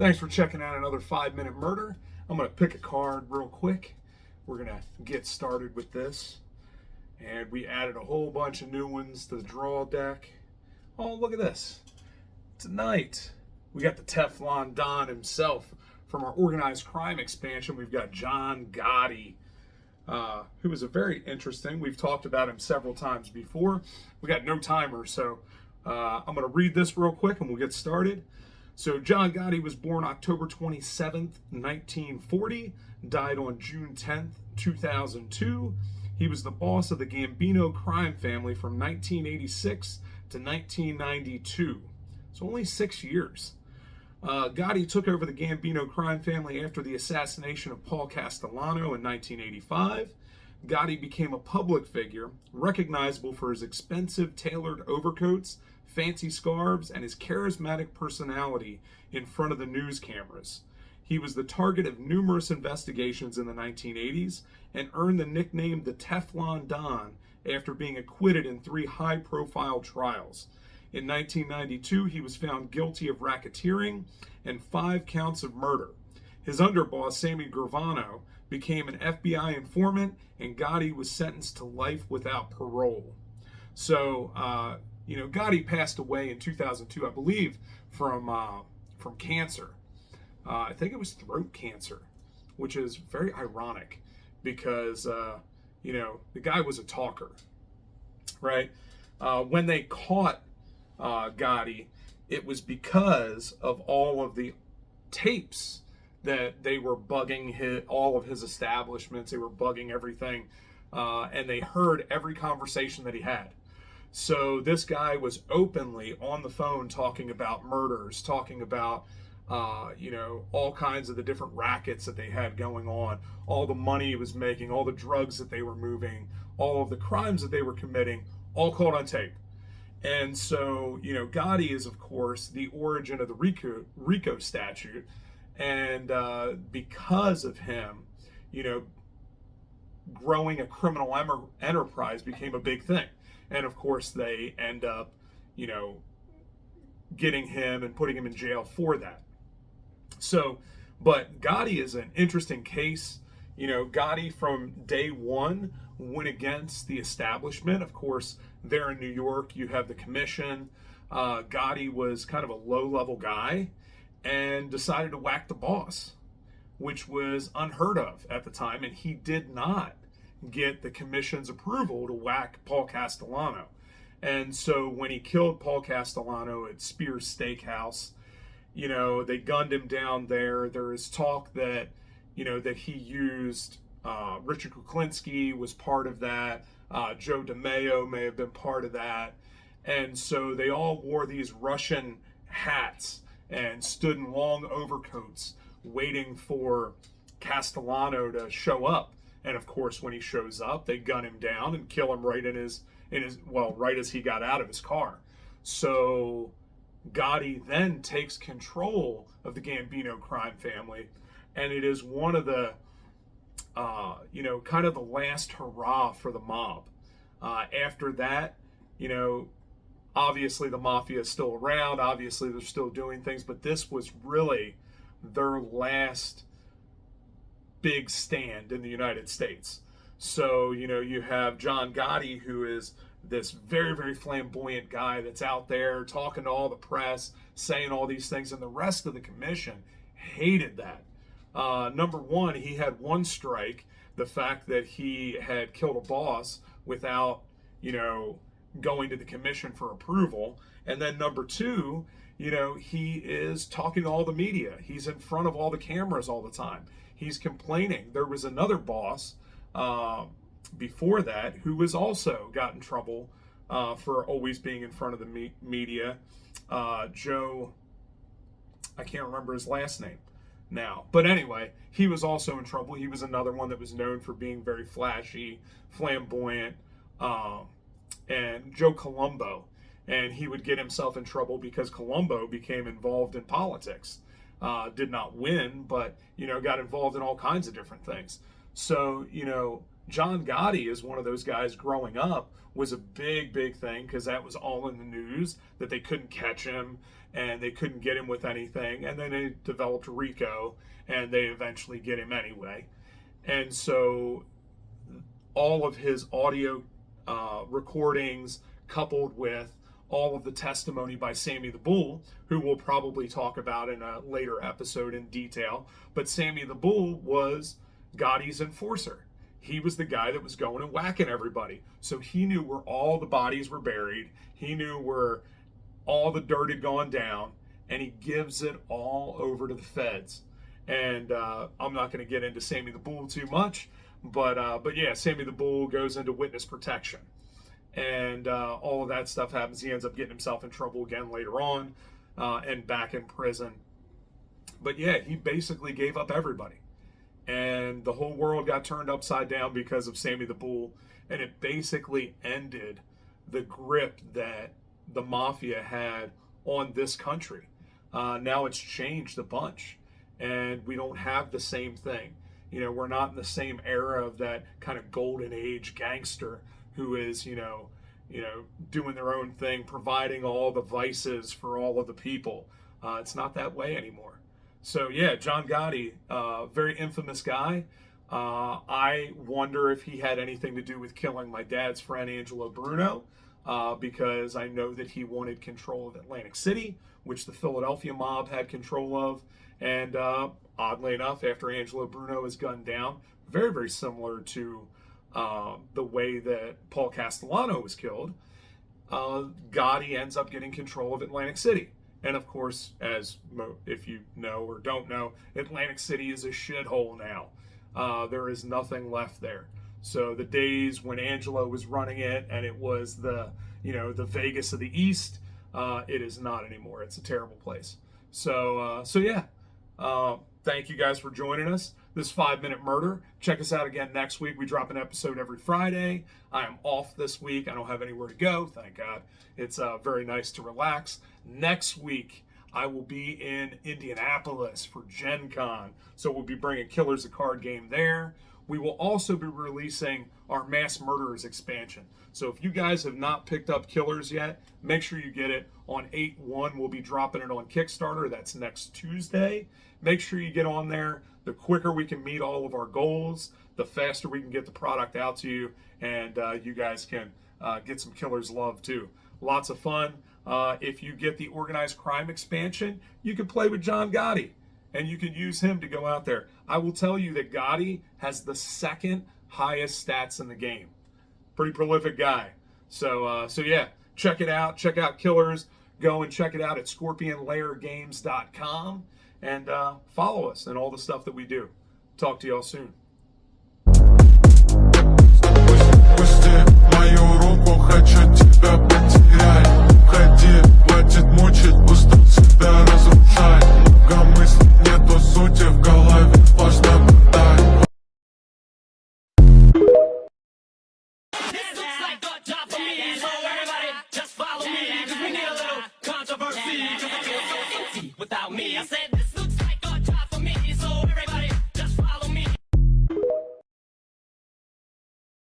Thanks for checking out another 5-Minute Murder. I'm going to pick a card real quick. We're going to get started with this. And we added a whole bunch of new ones to the draw deck. Oh, look at this. Tonight, we got the Teflon Don himself. From our organized crime expansion, we've got John Gotti, who is a very interesting. We've talked about him several times before. We got no timer, so I'm going to read this real quick and we'll get started. So John Gotti was born October 27th, 1940, died on June 10th, 2002. He was the boss of the Gambino crime family from 1986 to 1992. So only 6 years. Gotti took over the Gambino crime family after the assassination of Paul Castellano in 1985. Gotti became a public figure, recognizable for his expensive tailored overcoats, fancy scarves, and his charismatic personality in front of the news cameras. He was the target of numerous investigations in the 1980s and earned the nickname the Teflon Don after being acquitted in 3 high-profile trials. In 1992, he was found guilty of racketeering and 5 counts of murder. His underboss, Sammy Gravano, became an FBI informant, and Gotti was sentenced to life without parole. So, Gotti passed away in 2002, I believe, from cancer. I think it was throat cancer, which is very ironic because, the guy was a talker, right? When they caught Gotti, it was because of all of the tapes that they were bugging all of his establishments. They were bugging everything, and they heard every conversation that he had. So this guy was openly on the phone talking about murders, talking about all kinds of the different rackets that they had going on, all the money he was making, all the drugs that they were moving, all of the crimes that they were committing, all caught on tape. And so, Gotti is, of course, the origin of the RICO statute. And because of him, growing a criminal enterprise became a big thing. And, of course, they end up, getting him and putting him in jail for that. So, but Gotti is an interesting case. Gotti from day one went against the establishment. Of course, there in New York, you have the commission. Gotti was kind of a low-level guy and decided to whack the boss, which was unheard of at the time. And he did not get the commission's approval to whack Paul Castellano. And so when he killed Paul Castellano at Spears Steakhouse, they gunned him down there. There is talk that, that he used Richard Kuklinski was part of that. Joe DeMeo may have been part of that. And so they all wore these Russian hats and stood in long overcoats waiting for Castellano to show up. And of course, when he shows up, they gun him down and kill him right right as he got out of his car. So Gotti then takes control of the Gambino crime family, and it is one of the kind of the last hurrah for the mob. After that, obviously the mafia is still around. Obviously they're still doing things, but this was really their last big stand in the United States. So, you have John Gotti, who is this very, very flamboyant guy that's out there talking to all the press, saying all these things, and the rest of the commission hated that. Number one, he had one strike, the fact that he had killed a boss without, going to the commission for approval. And then number two, he is talking to all the media. He's in front of all the cameras all the time. He's complaining. There was another boss before that who was also got in trouble for always being in front of the media. Joe, I can't remember his last name now. But anyway, he was also in trouble. He was another one that was known for being very flashy, flamboyant, and Joe Colombo. And he would get himself in trouble because Colombo became involved in politics. Did not win, but, got involved in all kinds of different things. So, John Gotti is one of those guys growing up, was a big thing because that was all in the news that they couldn't catch him and they couldn't get him with anything. And then they developed Rico and they eventually get him anyway. And so all of his audio recordings coupled with all of the testimony by Sammy the Bull, who we'll probably talk about in a later episode in detail. But Sammy the Bull was Gotti's enforcer. He was the guy that was going and whacking everybody. So he knew where all the bodies were buried. He knew where all the dirt had gone down. And he gives it all over to the feds. And I'm not going to get into Sammy the Bull too much. But yeah, Sammy the Bull goes into witness protection. And all of that stuff happens. He ends up getting himself in trouble again later on and back in prison. But yeah, he basically gave up everybody. And the whole world got turned upside down because of Sammy the Bull. And it basically ended the grip that the mafia had on this country. Now it's changed a bunch. And we don't have the same thing. You know, we're not in the same era of that kind of golden age gangster who is, you know, doing their own thing, providing all the vices for all of the people. It's not that way anymore. So yeah, John Gotti, very infamous guy. I wonder if he had anything to do with killing my dad's friend Angelo Bruno, because I know that he wanted control of Atlantic City, which the Philadelphia mob had control of. And oddly enough, after Angelo Bruno is gunned down, very similar to the way that Paul Castellano was killed, Gotti ends up getting control of Atlantic City. And of course, as if you know or don't know, Atlantic City is a shithole now. There is nothing left there. So the days when Angelo was running it and it was the Vegas of the East, it is not anymore. It's a terrible place. So yeah, thank you guys for joining us. This 5-Minute Murder. Check us out again next week. We drop an episode every Friday. I am off this week. I don't have anywhere to go, thank God. It's very nice to relax. Next week, I will be in Indianapolis for Gen Con. So we'll be bringing Killers, a card game there. We will also be releasing our Mass Murderers expansion. So if you guys have not picked up Killers yet, make sure you get it. On 8/1, we'll be dropping it on Kickstarter. That's next Tuesday. Make sure you get on there. The quicker we can meet all of our goals, the faster we can get the product out to you, and you guys can get some Killers love too. Lots of fun. If you get the organized crime expansion, you can play with John Gotti, and you can use him to go out there. I will tell you that Gotti has the second highest stats in the game. Pretty prolific guy. So yeah, check it out. Check out Killers. Go and check it out at scorpionlairgames.com. And follow us and all the stuff that we do. Talk to y'all soon. Пусти мою руку, хочу тебя потерять. Ходи, хватит